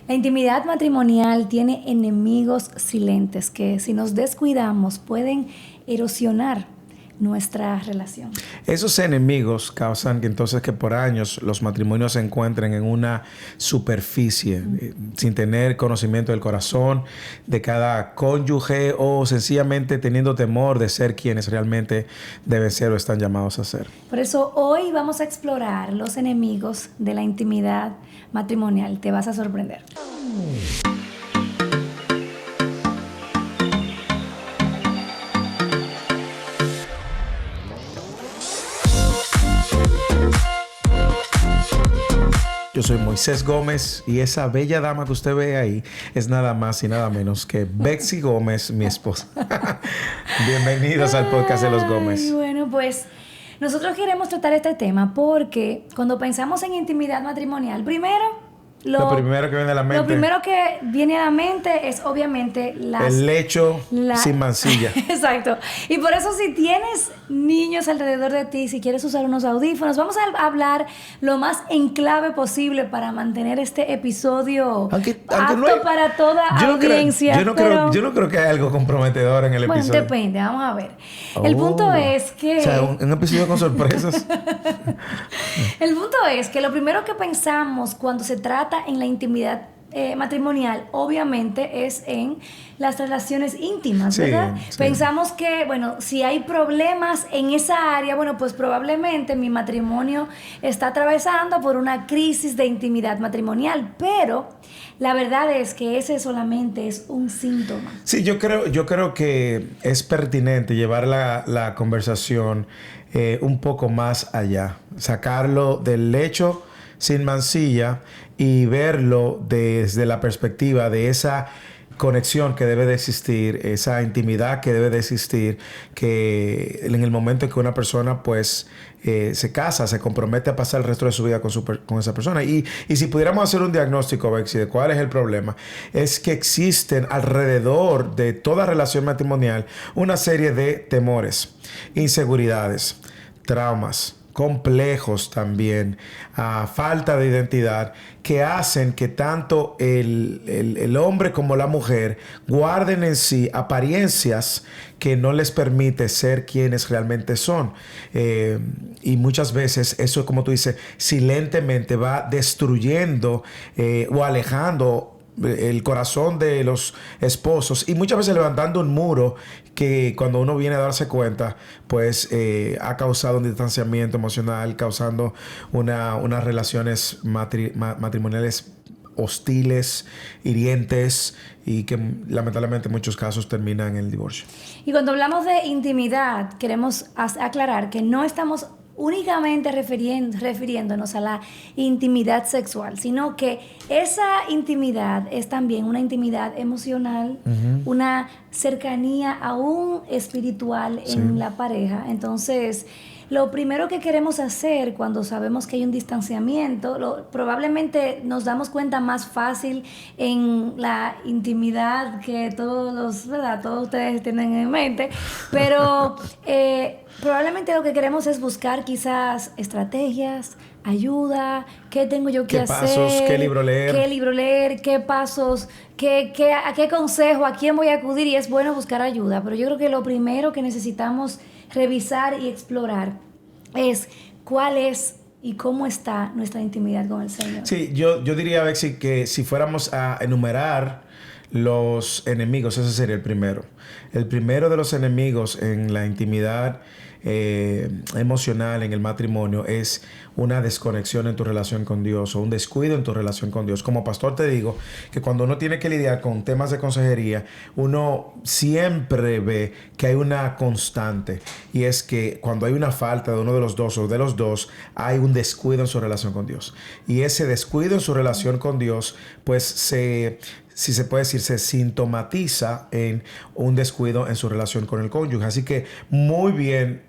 La intimidad matrimonial tiene enemigos silentes que, si nos descuidamos, pueden erosionar nuestra relación. Esos enemigos causan que entonces que por años los matrimonios se encuentren en una superficie sin tener conocimiento del corazón de cada cónyuge o sencillamente teniendo temor de ser quienes realmente deben ser o están llamados a ser. Por eso hoy vamos a explorar los enemigos de la intimidad matrimonial. Te vas a sorprender. Yo soy Moisés Gómez y esa bella dama que usted ve ahí es nada más y nada menos que Betsy Gómez, mi esposa. Bienvenidos al podcast de los Gómez. Bueno, pues nosotros queremos tratar este tema porque cuando pensamos en intimidad matrimonial, Lo primero que viene a la mente. Lo primero que viene a la mente es obviamente el lecho sin mancilla. Exacto. Y por eso si tienes niños alrededor de ti, si quieres usar unos audífonos, vamos a hablar lo más en clave posible para mantener este episodio apto no hay, para toda audiencia. Yo no creo que haya algo comprometedor en el episodio. Bueno, depende. Vamos a ver. El punto es que... O sea, un episodio con sorpresas. El punto es que lo primero que pensamos cuando se trata en la intimidad matrimonial, obviamente, es en las relaciones íntimas, ¿verdad? Sí. Pensamos que, bueno, si hay problemas en esa área, bueno, pues probablemente mi matrimonio está atravesando por una crisis de intimidad matrimonial, pero la verdad es que ese solamente es un síntoma. Sí, yo creo que es pertinente llevar la conversación un poco más allá, sacarlo del lecho sin mancilla y verlo desde la perspectiva de esa conexión que debe de existir, esa intimidad que debe de existir, que en el momento en que una persona pues se casa, se compromete a pasar el resto de su vida con esa persona. Y si pudiéramos hacer un diagnóstico, Bexy, de cuál es el problema, es que existen alrededor de toda relación matrimonial una serie de temores, inseguridades, traumas, complejos también, falta de identidad, que hacen que tanto el hombre como la mujer guarden en sí apariencias que no les permite ser quienes realmente son. Y muchas veces eso, como tú dices, silentemente va destruyendo o alejando el corazón de los esposos y muchas veces levantando un muro que cuando uno viene a darse cuenta pues ha causado un distanciamiento emocional, causando unas relaciones matrimoniales hostiles, hirientes y que lamentablemente en muchos casos terminan en el divorcio. Y cuando hablamos de intimidad queremos aclarar que no estamos únicamente refiriéndonos a la intimidad sexual, sino que esa intimidad es también una intimidad emocional, una cercanía aún espiritual en la pareja. Entonces, lo primero que queremos hacer cuando sabemos que hay un distanciamiento, probablemente nos damos cuenta más fácil en la intimidad que todos ustedes tienen en mente, pero probablemente lo que queremos es buscar quizás estrategias, ayuda, qué tengo yo que hacer, pasos, qué libro leer, qué pasos, a qué consejo, a quién voy a acudir, y es bueno buscar ayuda. Pero yo creo que lo primero que necesitamos revisar y explorar es cuál es y cómo está nuestra intimidad con el Señor. Sí, yo diría, Bexy, que si fuéramos a enumerar los enemigos, ese sería el primero. El primero de los enemigos en la intimidad emocional en el matrimonio es una desconexión en tu relación con Dios o un descuido en tu relación con Dios. Como pastor te digo que cuando uno tiene que lidiar con temas de consejería, uno siempre ve que hay una constante, y es que cuando hay una falta de uno de los dos o de los dos, hay un descuido en su relación con Dios. Y ese descuido en su relación con Dios pues si se puede decir, se sintomatiza en un descuido en su relación con el cónyuge. Así que muy bien,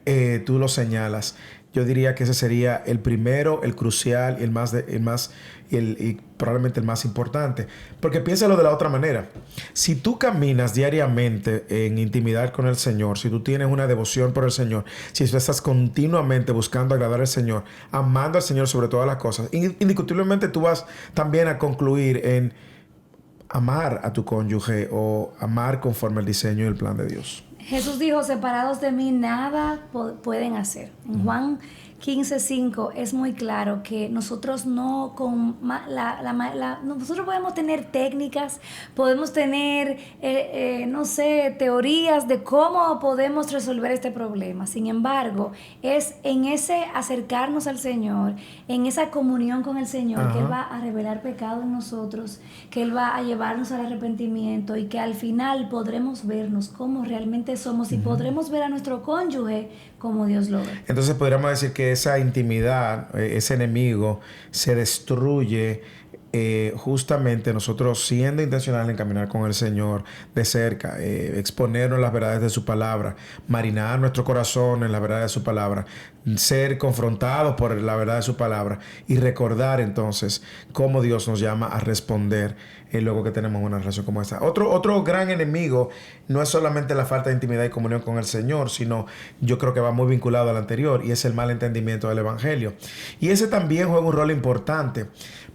tú lo señalas. Yo diría que ese sería el primero, el crucial, y probablemente el más importante. Porque piénsalo de la otra manera. Si tú caminas diariamente en intimidad con el Señor, si tú tienes una devoción por el Señor, si tú estás continuamente buscando agradar al Señor, amando al Señor sobre todas las cosas, indiscutiblemente tú vas también a concluir en amar a tu cónyuge o amar conforme al diseño y el plan de Dios. Jesús dijo, separados de mí nada pueden hacer. En Juan 15:5 es muy claro que nosotros no nosotros podemos tener técnicas, podemos tener, no sé, teorías de cómo podemos resolver este problema. Sin embargo, es en ese acercarnos al Señor, en esa comunión con el Señor, que Él va a revelar pecado en nosotros, que Él va a llevarnos al arrepentimiento y que al final podremos vernos como realmente somos y podremos ver a nuestro cónyuge como Dios lo ve. Entonces podríamos decir que esa intimidad, ese enemigo, se destruye justamente nosotros siendo intencionales en caminar con el Señor de cerca, exponernos las verdades de su palabra, marinar nuestro corazón en la verdad de su palabra, ser confrontados por la verdad de su palabra y recordar entonces cómo Dios nos llama a responder luego que tenemos una relación como esta. Otro gran enemigo no es solamente la falta de intimidad y comunión con el Señor, sino yo creo que va muy vinculado al anterior, y es el mal entendimiento del Evangelio. Y ese también juega un rol importante,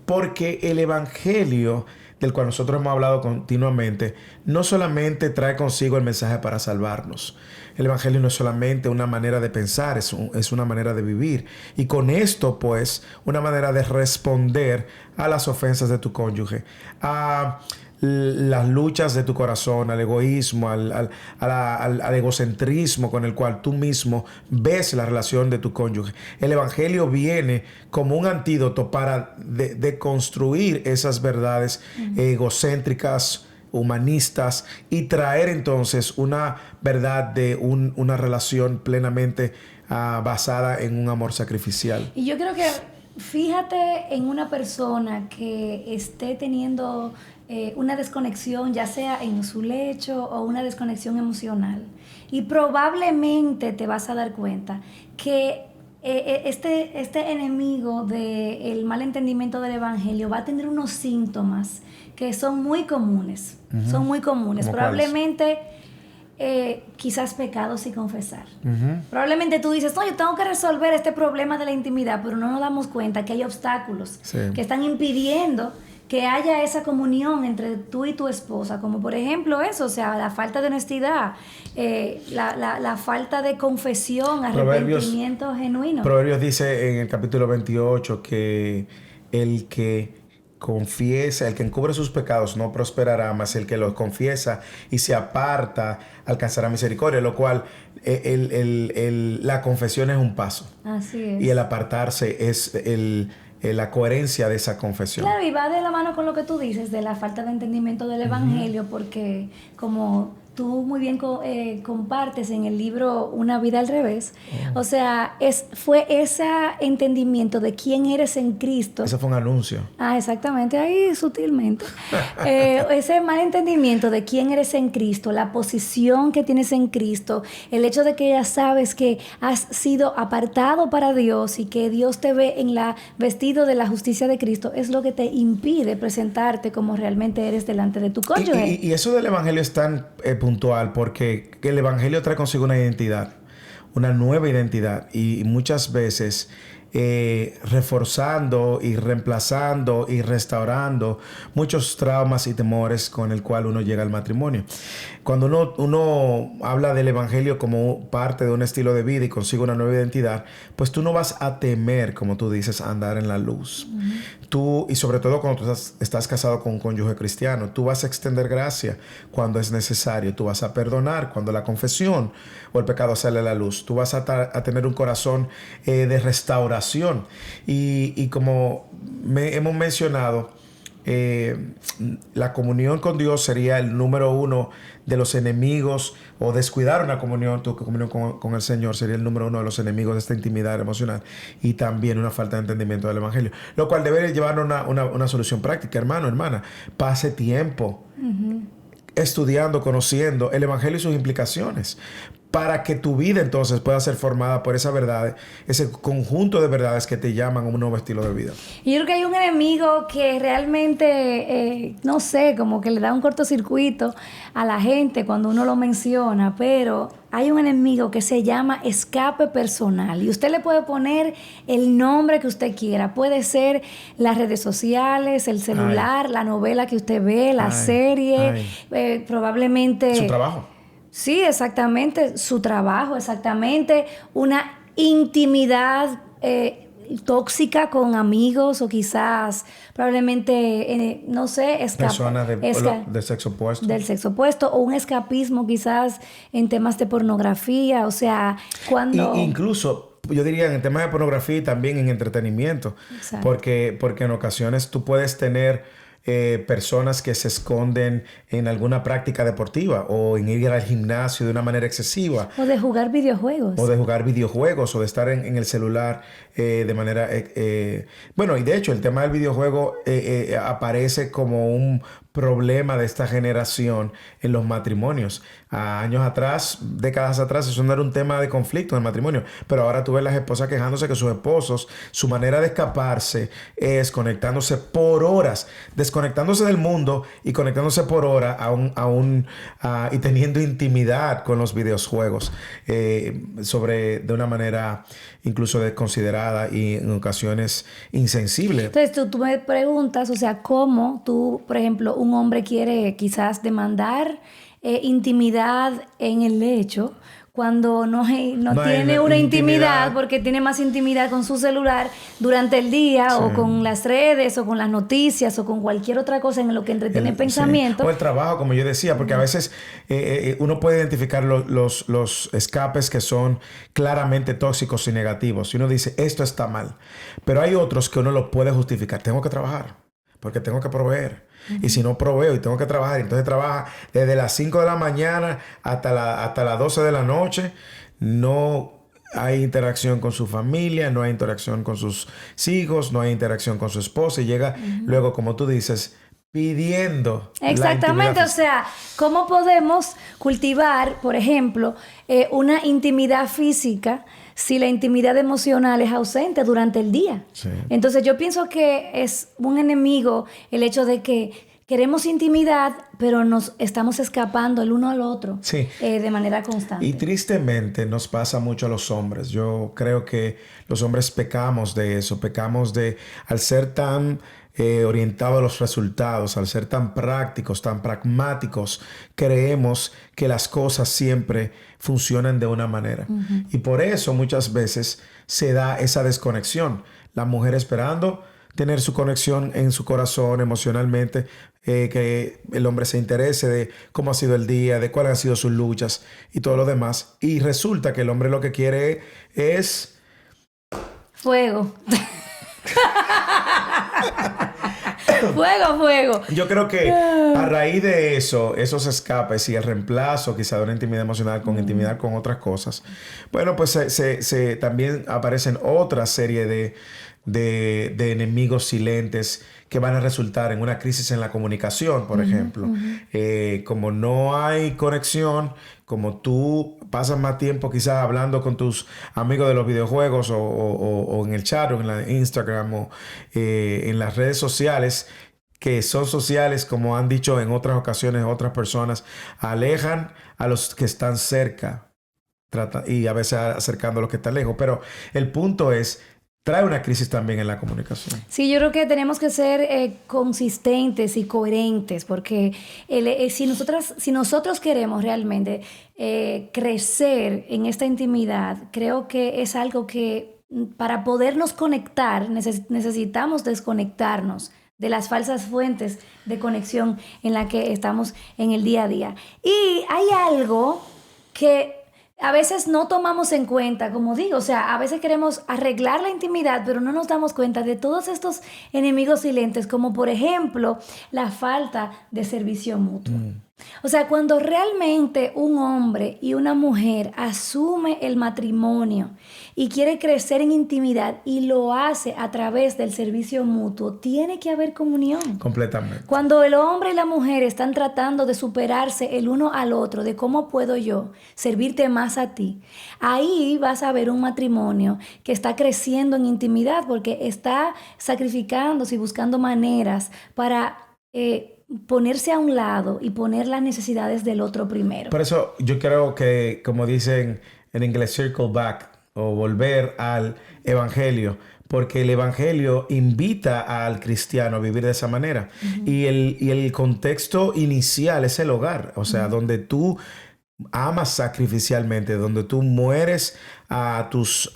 porque el Evangelio, del cual nosotros hemos hablado continuamente, no solamente trae consigo el mensaje para salvarnos. El Evangelio no es solamente una manera de pensar, es una manera de vivir. Y con esto, pues, una manera de responder a las ofensas de tu cónyuge, a las luchas de tu corazón, al egoísmo, al egocentrismo con el cual tú mismo ves la relación de tu cónyuge. El Evangelio viene como un antídoto para deconstruir esas verdades egocéntricas, humanistas, y traer entonces una verdad de una relación plenamente basada en un amor sacrificial. Y yo creo que fíjate en una persona que esté teniendo una desconexión, ya sea en su lecho o una desconexión emocional, y probablemente te vas a dar cuenta que este enemigo del mal entendimiento del Evangelio va a tener unos síntomas que son muy comunes. Son muy comunes. Probablemente quizás pecados sin confesar. Probablemente tú dices, no, yo tengo que resolver este problema de la intimidad, pero no nos damos cuenta que hay obstáculos que están impidiendo que haya esa comunión entre tú y tu esposa, como por ejemplo eso, o sea, la falta de honestidad, la falta de confesión, arrepentimiento genuino. Proverbios dice en el capítulo 28 que el que confiesa, el que encubre sus pecados no prosperará, mas el que los confiesa y se aparta alcanzará misericordia, lo cual la confesión es un paso. Así es. Y el apartarse es la coherencia de esa confesión. Claro, y va de la mano con lo que tú dices de la falta de entendimiento del Evangelio, porque como tú muy bien compartes en el libro Una vida al revés, o sea, fue ese entendimiento de quién eres en Cristo. Eso fue un anuncio. Exactamente, ahí sutilmente. Ese mal entendimiento de quién eres en Cristo, la posición que tienes en Cristo, el hecho de que ya sabes que has sido apartado para Dios y que Dios te ve vestido de la justicia de Cristo, es lo que te impide presentarte como realmente eres delante de tu cónyuge. Y eso del Evangelio es tan puntual, porque el Evangelio trae consigo una identidad, una nueva identidad, y muchas veces reforzando y reemplazando y restaurando muchos traumas y temores con el cual uno llega al matrimonio. Cuando uno habla del Evangelio como parte de un estilo de vida y consigue una nueva identidad, pues tú no vas a temer, como tú dices, a andar en la luz. Tú, y sobre todo cuando tú estás casado con un cónyuge cristiano, tú vas a extender gracia cuando es necesario, tú vas a perdonar cuando la confesión o el pecado sale a la luz, tú vas a tener un corazón de restauración. Y como hemos mencionado, la comunión con Dios sería el número uno de los enemigos, o descuidar una comunión, tu comunión con el Señor sería el número uno de los enemigos de esta intimidad emocional, y también una falta de entendimiento del Evangelio, lo cual debe llevarnos a una solución práctica. Hermano, hermana, pase tiempo estudiando, conociendo el Evangelio y sus implicaciones. para que tu vida entonces pueda ser formada por esa verdad, ese conjunto de verdades que te llaman a un nuevo estilo de vida. Yo creo que hay un enemigo que realmente, no sé, como que le da un cortocircuito a la gente cuando uno lo menciona, pero hay un enemigo que se llama escape personal y usted le puede poner el nombre que usted quiera. Puede ser las redes sociales, el celular, la novela que usted ve, la serie, probablemente... Su trabajo. Sí, exactamente. Su trabajo, exactamente. Una intimidad tóxica con amigos o quizás probablemente, no sé, personas de sexo opuesto. Del sexo opuesto o un escapismo quizás en temas de pornografía. O sea, cuando... incluso... Yo diría en el tema de pornografía y también en entretenimiento. Exacto. Porque en ocasiones tú puedes tener personas que se esconden en alguna práctica deportiva o en ir al gimnasio de una manera excesiva. O de jugar videojuegos. O de estar en el celular de manera... Bueno, y de hecho el tema del videojuego aparece como un problema de esta generación en los matrimonios. Años atrás, décadas atrás, eso no era un tema de conflicto en el matrimonio, pero ahora tú ves las esposas quejándose que sus esposos, su manera de escaparse es conectándose por horas, desconectándose del mundo y conectándose por hora y teniendo intimidad con los videojuegos de una manera incluso desconsiderada y en ocasiones insensible. Entonces tú me preguntas, o sea, ¿cómo tú, por ejemplo, un hombre quiere quizás demandar intimidad en el lecho cuando no tiene una intimidad porque tiene más intimidad con su celular durante el día o con las redes o con las noticias o con cualquier otra cosa en lo que entretiene el pensamiento? O el trabajo, como yo decía, porque a veces uno puede identificar los escapes que son claramente tóxicos y negativos y uno dice, esto está mal, pero hay otros que uno lo puede justificar. Tengo que trabajar porque tengo que proveer. Y si no proveo y tengo que trabajar, entonces trabaja desde las 5 de la mañana hasta las 12 de la noche. No hay interacción con su familia, no hay interacción con sus hijos, no hay interacción con su esposa. Y llega luego, como tú dices, pidiendo. Exactamente, o sea, ¿cómo podemos cultivar, por ejemplo, una intimidad física si la intimidad emocional es ausente durante el día? Sí. Entonces yo pienso que es un enemigo el hecho de que queremos intimidad, pero nos estamos escapando el uno al otro de manera constante. Y tristemente nos pasa mucho a los hombres. Yo creo que los hombres pecamos de eso, al ser tan orientados a los resultados, al ser tan prácticos, tan pragmáticos, creemos que las cosas siempre funcionan de una manera. Y por eso muchas veces se da esa desconexión. La mujer esperando tener su conexión en su corazón emocionalmente, que el hombre se interese de cómo ha sido el día, de cuáles han sido sus luchas y todo lo demás. Y resulta que el hombre lo que quiere es... fuego. Fuego. Yo creo que a raíz de eso, esos escapes y el reemplazo quizá de una intimidad emocional con intimidad con otras cosas, bueno, pues también aparecen otra serie de enemigos silentes que van a resultar en una crisis en la comunicación, por ejemplo. Como no hay conexión, como tú pasas más tiempo quizás hablando con tus amigos de los videojuegos o en el chat o en la Instagram o en las redes sociales, que son sociales, como han dicho en otras ocasiones otras personas, alejan a los que están cerca y a veces acercando a los que están lejos. Pero el punto es, trae una crisis también en la comunicación. Sí, yo creo que tenemos que ser consistentes y coherentes, porque si nosotros queremos realmente crecer en esta intimidad, creo que es algo que para podernos conectar necesitamos desconectarnos de las falsas fuentes de conexión en la que estamos en el día a día. Y hay algo que a veces no tomamos en cuenta, como digo, o sea, a veces queremos arreglar la intimidad, pero no nos damos cuenta de todos estos enemigos silentes, como por ejemplo la falta de servicio mutuo. O sea, cuando realmente un hombre y una mujer asume el matrimonio y quiere crecer en intimidad y lo hace a través del servicio mutuo, tiene que haber comunión. Completamente. Cuando el hombre y la mujer están tratando de superarse el uno al otro, de cómo puedo yo servirte más a ti, ahí vas a ver un matrimonio que está creciendo en intimidad porque está sacrificándose y buscando maneras para ponerse a un lado y poner las necesidades del otro primero. Por eso yo creo que, como dicen en inglés, circle back o volver al evangelio, porque el evangelio invita al cristiano a vivir de esa manera. Y el contexto inicial es el hogar, o sea, donde tú amas sacrificialmente, donde tú mueres a tus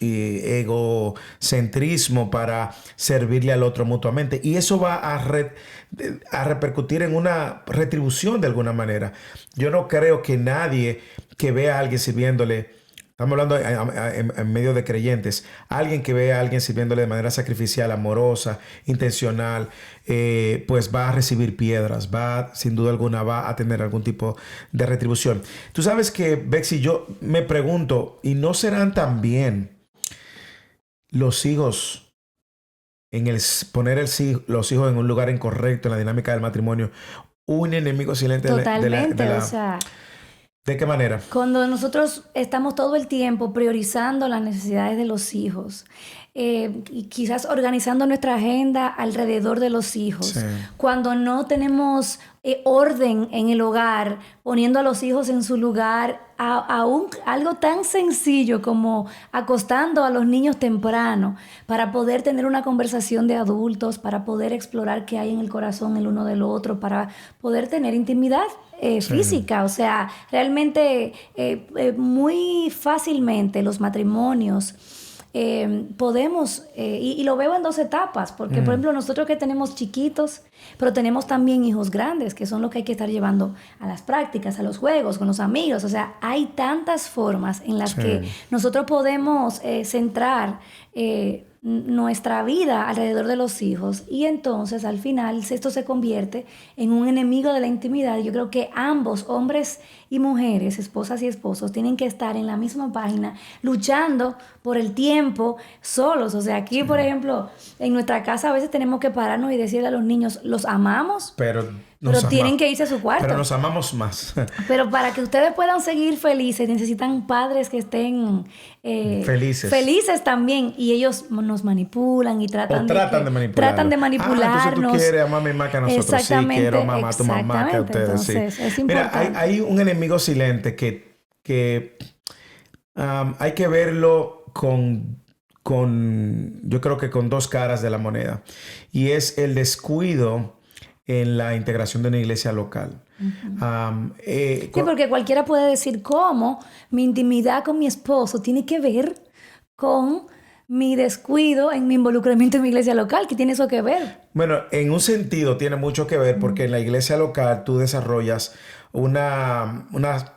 egocentrismo para servirle al otro mutuamente. Y eso va a repercutir en una retribución de alguna manera. Yo no creo que nadie que vea a alguien sirviéndole, estamos hablando en medio de creyentes, alguien que ve a alguien sirviéndole de manera sacrificial, amorosa, intencional, pues va a recibir piedras, sin duda alguna, va a tener algún tipo de retribución. Tú sabes que, Bexy, yo me pregunto, ¿y no serán también los hijos, poner los hijos en un lugar incorrecto en la dinámica del matrimonio, un enemigo silente Totalmente, o sea... ¿De qué manera? Cuando nosotros estamos todo el tiempo priorizando las necesidades de los hijos, y quizás organizando nuestra agenda alrededor de los hijos, Sí. cuando no tenemos orden en el hogar, poniendo a los hijos en su lugar, algo tan sencillo como acostando a los niños temprano para poder tener una conversación de adultos, para poder explorar qué hay en el corazón el uno del otro, para poder tener intimidad física. O sea, realmente muy fácilmente los matrimonios podemos, y lo veo en dos etapas, porque por ejemplo nosotros que tenemos chiquitos, pero tenemos también hijos grandes, que son los que hay que estar llevando a las prácticas, a los juegos, con los amigos. O sea, hay tantas formas en las que nosotros podemos centrar nuestra vida alrededor de los hijos, y entonces al final esto se convierte en un enemigo de la intimidad. Yo creo que ambos, hombres y mujeres, esposas y esposos, tienen que estar en la misma página luchando por el tiempo solos. O sea, aquí por ejemplo en nuestra casa a veces tenemos que pararnos y decirle a los niños, los amamos, pero tienen que irse a su cuarto. Pero nos amamos más. Pero para que ustedes puedan seguir felices, necesitan padres que estén felices también. Y ellos nos manipulan y tratan de manipularnos. Entonces tú quieres a mami más que a nosotros. Exactamente. Sí, quiero mamá, tu mamá que a ustedes. Entonces, sí. Es importante. Mira, hay un enemigo silente que hay que verlo yo creo que con dos caras de la moneda. Y es el descuido en la integración de una iglesia local. Sí, porque cualquiera puede decir cómo mi intimidad con mi esposo tiene que ver con mi descuido en mi involucramiento en mi iglesia local. ¿Qué tiene eso que ver? Bueno, en un sentido tiene mucho que ver porque en la iglesia local tú desarrollas una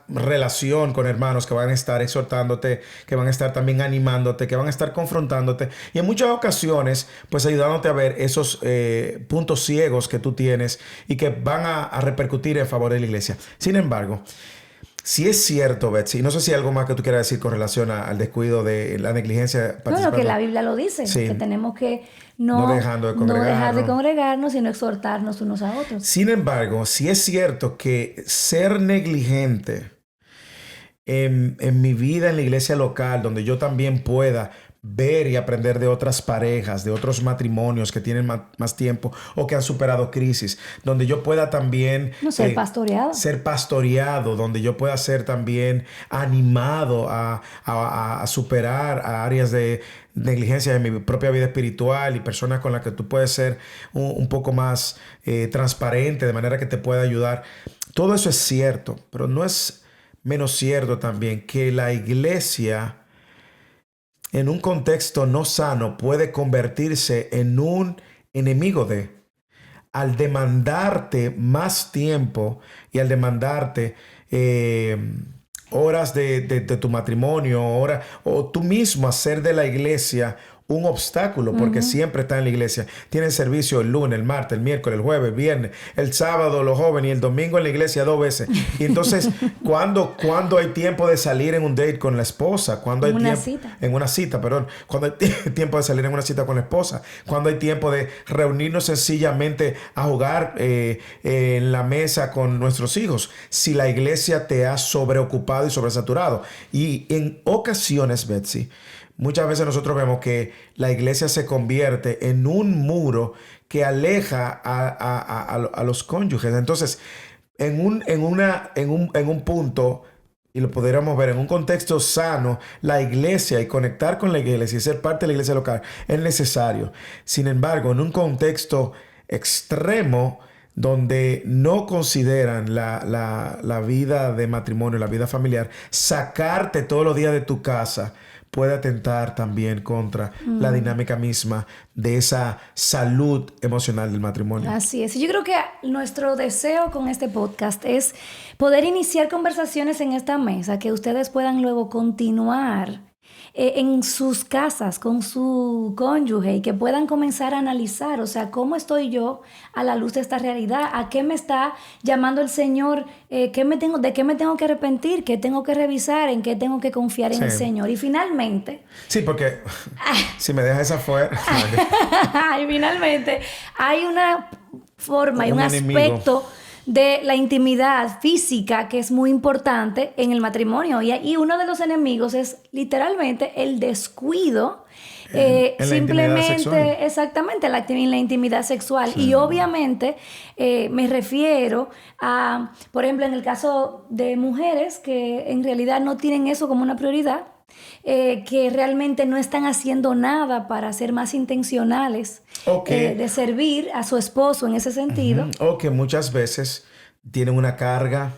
relación con hermanos que van a estar exhortándote, que van a estar también animándote, que van a estar confrontándote y en muchas ocasiones pues ayudándote a ver esos puntos ciegos que tú tienes y que van a repercutir en favor de la iglesia. Sin embargo, si es cierto, Betsy, no sé si hay algo más que tú quieras decir con relación al descuido de la negligencia. Bueno, que la Biblia lo dice, sí, que tenemos que no dejar de congregarnos, sino exhortarnos unos a otros. Sin embargo, si es cierto que ser negligente en mi vida en la iglesia local, donde yo también pueda ver y aprender de otras parejas, de otros matrimonios que tienen más tiempo o que han superado crisis, donde yo pueda también ser pastoreado, donde yo pueda ser también animado a superar áreas de negligencia de mi propia vida espiritual y personas con las que tú puedes ser un poco más transparente, de manera que te pueda ayudar. Todo eso es cierto, pero no es menos cierto también que la iglesia en un contexto no sano puede convertirse en un enemigo al demandarte más tiempo y al demandarte horas de tu matrimonio, o tú mismo hacer de la iglesia un obstáculo porque siempre están en la iglesia. Tienen servicio el lunes, el martes, el miércoles, el jueves, el viernes, el sábado los jóvenes y el domingo en la iglesia 2 veces. Y entonces, ¿cuándo hay tiempo de salir en un date con la esposa? ¿Cuándo hay en una cita, perdón. ¿Cuándo hay tiempo de salir en una cita con la esposa? ¿Cuándo hay tiempo de reunirnos sencillamente a jugar en la mesa con nuestros hijos? Si la iglesia te ha sobreocupado y sobresaturado. Y en ocasiones, Betsy, muchas veces nosotros vemos que la iglesia se convierte en un muro que aleja a los cónyuges. Entonces, en un punto, y lo podríamos ver en un contexto sano, la iglesia y conectar con la iglesia y ser parte de la iglesia local es necesario. Sin embargo, en un contexto extremo, donde no consideran la vida de matrimonio, la vida familiar, sacarte todos los días de tu casa puede atentar también contra la dinámica misma de esa salud emocional del matrimonio. Así es. Yo creo que nuestro deseo con este podcast es poder iniciar conversaciones en esta mesa que ustedes puedan luego continuar en sus casas con su cónyuge y que puedan comenzar a analizar, o sea, cómo estoy yo a la luz de esta realidad, a qué me está llamando el Señor, de qué me tengo que arrepentir, qué tengo que revisar, en qué tengo que confiar en el Señor. Y finalmente... Sí, porque si me dejas esa fuera... y finalmente hay una forma y un aspecto de la intimidad física que es muy importante en el matrimonio y uno de los enemigos es literalmente el descuido simplemente exactamente en la intimidad sexual. Y obviamente me refiero a, por ejemplo, en el caso de mujeres que en realidad no tienen eso como una prioridad, que realmente no están haciendo nada para ser más intencionales de servir a su esposo en ese sentido. O que muchas veces tienen una carga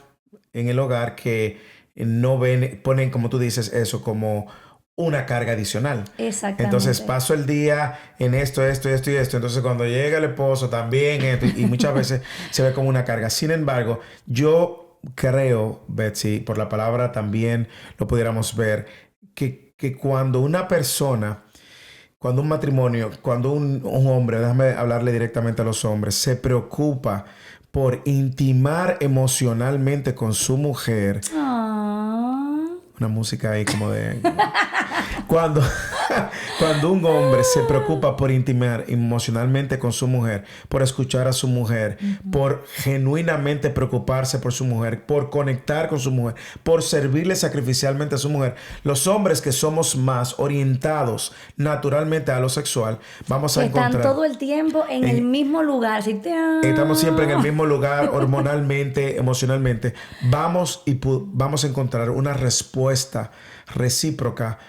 en el hogar que no ponen, como tú dices, eso como una carga adicional. Exactamente. Entonces paso el día en esto y esto. Entonces cuando llega el esposo también esto, y muchas veces se ve como una carga. Sin embargo, yo creo, Betsy, por la palabra también lo pudiéramos ver, que cuando una persona, cuando un matrimonio, cuando un hombre, déjame hablarle directamente a los hombres, se preocupa por intimar emocionalmente con su mujer. Una música ahí como de... Cuando un hombre se preocupa por intimar emocionalmente con su mujer, por escuchar a su mujer, por genuinamente preocuparse por su mujer, por conectar con su mujer, por servirle sacrificialmente a su mujer, los hombres que somos más orientados naturalmente a lo sexual, vamos a encontrar... Están todo el tiempo en el mismo lugar. Así, estamos siempre en el mismo lugar, hormonalmente, emocionalmente. Vamos a encontrar una respuesta recíproca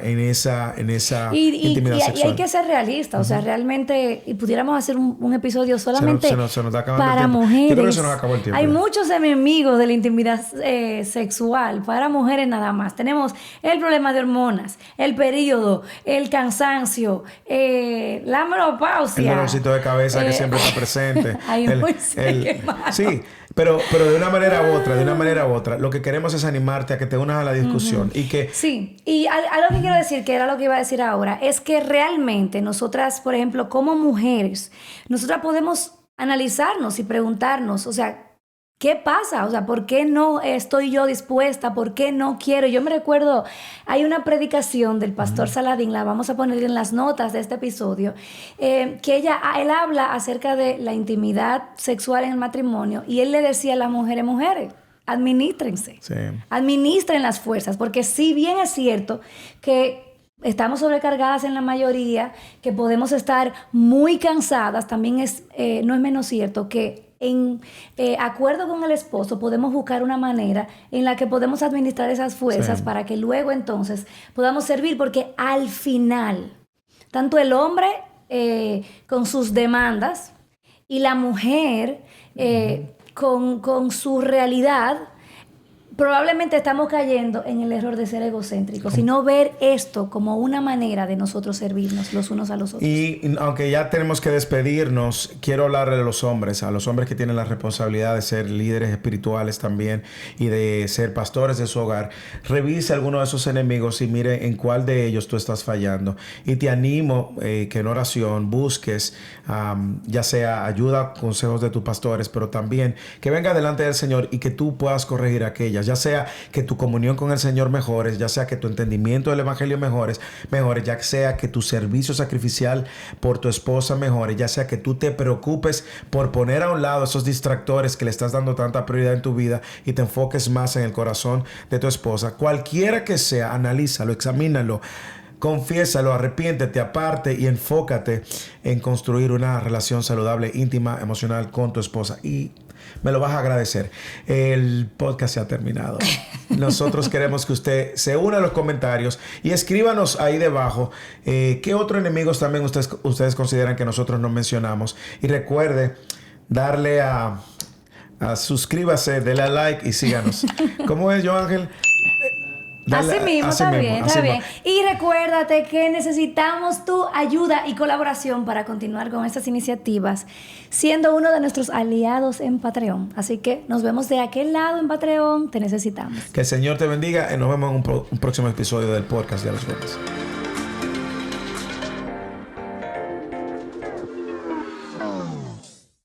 en esa intimidad sexual. Y hay que ser realista, o sea, realmente, y pudiéramos hacer un episodio solamente se nos está acabando para el tiempo. mujeres. Yo creo que se nos acabó el tiempo. Hay muchos enemigos de la intimidad sexual para mujeres nada más. Tenemos el problema de hormonas, el periodo, el cansancio, la menopausia. El dolorcito de cabeza que siempre está presente. Sí, pero de una manera u otra, lo que queremos es animarte a que te unas a la discusión y que... Sí, y algo que quiero decir, que era lo que iba a decir ahora, es que realmente nosotras, por ejemplo, como mujeres, nosotras podemos analizarnos y preguntarnos, o sea, ¿qué pasa? O sea, ¿por qué no estoy yo dispuesta? ¿Por qué no quiero? Yo me recuerdo, hay una predicación del pastor Saladín, la vamos a poner en las notas de este episodio, que él habla acerca de la intimidad sexual en el matrimonio y él le decía a las mujeres, administrense, administren las fuerzas, porque si bien es cierto que estamos sobrecargadas en la mayoría, que podemos estar muy cansadas, también no es menos cierto que en acuerdo con el esposo podemos buscar una manera en la que podemos administrar esas fuerzas para que luego entonces podamos servir, porque al final tanto el hombre con sus demandas y la mujer con su realidad probablemente estamos cayendo en el error de ser egocéntricos, sino ver esto como una manera de nosotros servirnos los unos a los otros. Y aunque ya tenemos que despedirnos, quiero hablarle a los hombres que tienen la responsabilidad de ser líderes espirituales también y de ser pastores de su hogar. Revise alguno de esos enemigos y mire en cuál de ellos tú estás fallando. Y te animo que en oración busques ya sea ayuda, consejos de tus pastores, pero también que venga delante del Señor y que tú puedas corregir aquellas. Ya sea que tu comunión con el Señor mejores, ya sea que tu entendimiento del Evangelio mejores, ya sea que tu servicio sacrificial por tu esposa mejore, ya sea que tú te preocupes por poner a un lado esos distractores que le estás dando tanta prioridad en tu vida y te enfoques más en el corazón de tu esposa. Cualquiera que sea, analízalo, examínalo, confiésalo, arrepiéntete, aparte y enfócate en construir una relación saludable, íntima, emocional con tu esposa. Y me lo vas a agradecer. El podcast se ha terminado. Nosotros queremos que usted se una a los comentarios y escríbanos ahí debajo qué otros enemigos también ustedes consideran que nosotros no mencionamos. Y recuerde darle a suscríbase, dele a like y síganos. ¿Cómo es, Joángel? Así mismo, está bien. Y recuérdate que necesitamos tu ayuda y colaboración para continuar con estas iniciativas, siendo uno de nuestros aliados en Patreon. Así que nos vemos de aquel lado en Patreon. Te necesitamos. Que el Señor te bendiga y nos vemos en un próximo episodio del podcast de los Jóvenes.